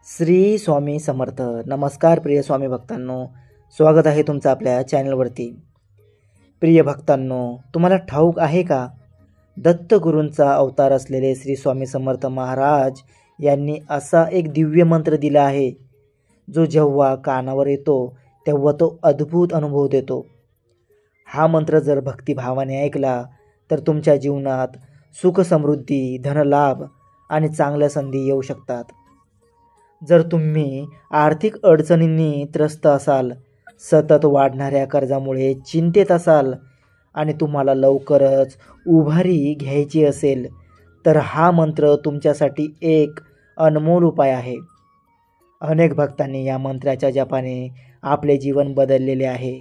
श्री स्वामी समर्थ. नमस्कार प्रिय स्वामी भक्तांनो, स्वागत आहे तुमचं आपल्या चॅनलवरती. प्रिय भक्तांनो, तुम्हाला ठाऊक आहे का, दत्तगुरूंचा अवतार असलेले श्री स्वामी समर्थ महाराज यांनी असा एक दिव्य मंत्र दिला आहे, जो जेव्हा कानावर येतो तेव्हा तो अद्भुत अनुभव देतो. हा मंत्र जर भक्तिभावाने ऐकला तर तुमच्या जीवनात सुख, समृद्धी, धनलाभ आणि चांगल्या संधी येऊ शकतात. जर तुम्ही आर्थिक अडचणींनी त्रस्त असाल, सतत वाढणाऱ्या कर्जामुळे चिंतेत असाल आणि तुम्हाला लवकरच उभारी घ्यायची असेल, तर हा मंत्र तुमच्यासाठी एक अनमोल उपाय आहे. अनेक भक्तांनी या मंत्राच्या जपाने आपले जीवन बदललेले आहे.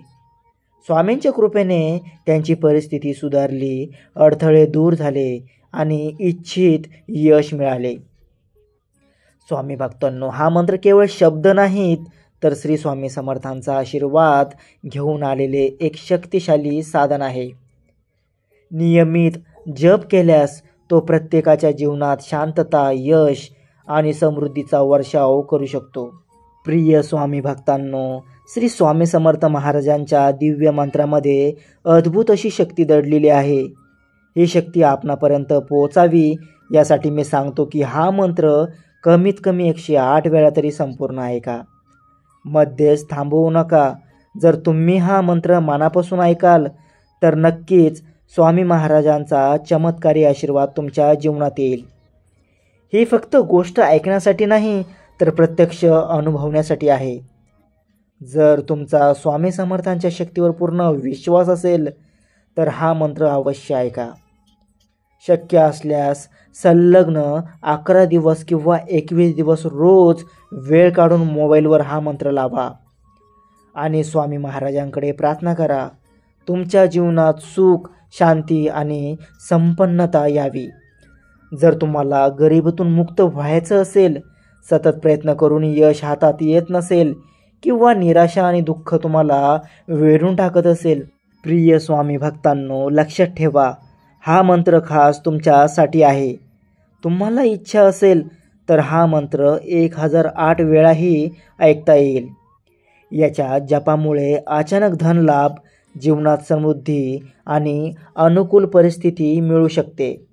स्वामींच्या कृपेने त्यांची परिस्थिती सुधारली, अडथळे दूर झाले आणि इच्छित यश मिळाले. स्वामी भक्तांनो, हा मंत्र केवळ शब्द नाहीत, तर श्री स्वामी समर्थांचा आशीर्वाद घेऊन आलेले एक शक्तिशाली साधन आहे. नियमित जप केल्यास तो प्रत्येकाच्या जीवनात शांतता, यश आणि समृद्धीचा वर्षाव करू शकतो. प्रिय स्वामी भक्तांनो, श्री स्वामी समर्थ महाराजांच्या दिव्य मंत्रामध्ये अद्भुत अशी शक्ती दडलेली आहे. ही शक्ती आपणापर्यंत पोहोचावी यासाठी मी सांगतो की हा मंत्र कमीत कमी 108 वेळा तरी संपूर्ण ऐका. मध्येच थांबवू नका. जर तुम्ही हा मंत्र मनापासून ऐकाल तर नक्कीच स्वामी महाराजांचा चमत्कारी आशीर्वाद तुमच्या जीवनात येईल. ही फक्त गोष्ट ऐकण्यासाठी नाही, तर प्रत्यक्ष अनुभवण्यासाठी आहे. जर तुमचा स्वामी समर्थांच्या शक्तीवर पूर्ण विश्वास असेल तर हा मंत्र अवश्य ऐका. शक्य असल्यास संलग्न 11 दिवस किंवा 21 दिवस रोज वेळ काढून मोबाईलवर हा मंत्र लावा आणि स्वामी महाराजांकडे प्रार्थना करा. तुमच्या जीवनात सुख, शांती आणि संपन्नता यावी. जर तुम्हाला गरिबीतून मुक्त व्हायचं असेल, सतत प्रयत्न करून यश हातात येत नसेल किंवा निराशा आणि दुःख तुम्हाला वेढून टाकत असेल, प्रिय स्वामी भक्तांनो, लक्षात ठेवा, हा मंत्र खास तुमच्यासाठी आहे. तुम्हाला इच्छा असेल तर हा मंत्र 1008 वेळाही ऐकता येईल. याच्या जपामुळे अचानक धनलाभ, जीवनात समृद्धी आणि अनुकूल परिस्थिती मिळू शकते.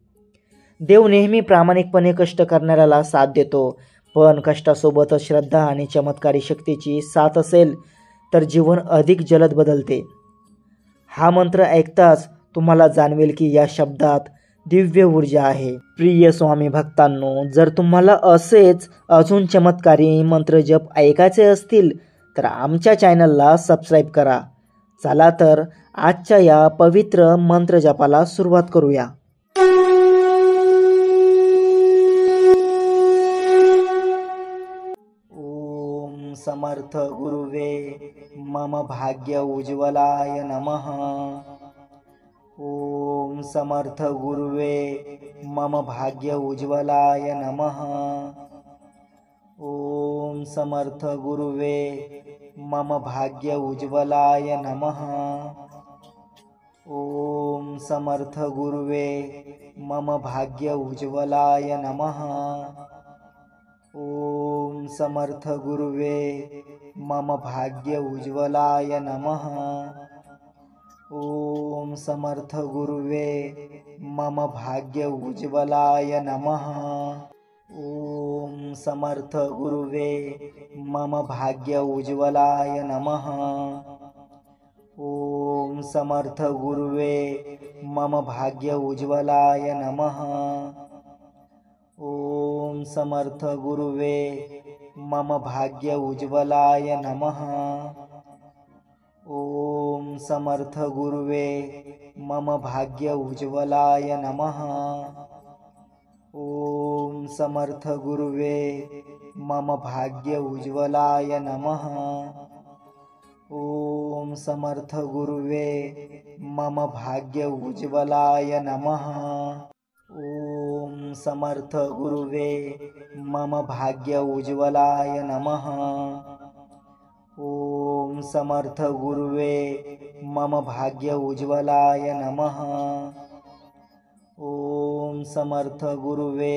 देव नेहमी प्रामाणिकपणे कष्ट करणाऱ्याला साथ देतो, पण कष्टासोबतच श्रद्धा आणि चमत्कारी शक्तीची साथ असेल तर जीवन अधिक जलद बदलते. हा मंत्र ऐकताच तुम्हाला जाणवेल की या शब्दात दिव्य ऊर्जा आहे. प्रिय स्वामी भक्तांनो, जर तुम्हाला असेच अजून चमत्कारी मंत्र जप ऐकायचे असतील तर आमच्या चॅनलला सबस्क्राईब करा. चला तर आजच्या या पवित्र मंत्र जपाला सुरुवात करूया. ओम समर्थ गुरुवे मम भाग्य उज्ज्वलाय नमः. ओम समर्थ गुरुवे मम भाग्य उज्ज्वलाय नमः. ओम समर्थ गुरुवे मम भाग्य उज्ज्वलाय नमः. ओम समर्थ गुरुवे मम भाग्य उज्ज्वलाय नमः. ओम समर्थ गुरुवे मम भाग्य उज्ज्वलाय नमः. ओम समर्थ गुरुवे मम भाग्य उज्ज्वलाय नमः. ओम समर्थ गुरुवे मम भाग्य उज्ज्वलाय नमः. ओम समर्थ गुरुवे मम भाग्य उज्ज्वलाय नमः. ओम समर्थ गुरुवे मम भाग्य उज्ज्वलाय नमः. ओम समर्थ गुरुवे मम भाग्य उज्ज्वलाय नमः. ओम समर्थ गुरुवे मम भाग्य उज्ज्वलाय नमः. ओम समर्थ गुरुवे मम भाग्य उज्ज्वलाय नमः. ओम समर्थ गुरुवे मम भाग्य उज्ज्वलाय नमः. ओम समर्थ गुरुवे मम भाग्य उज्ज्वलाय नमः. ओम समर्थ गुरुवे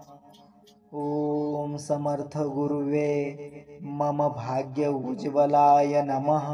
ओम समर्थ गुरुवे मम भाग्य उज्ज्वलाय नमः।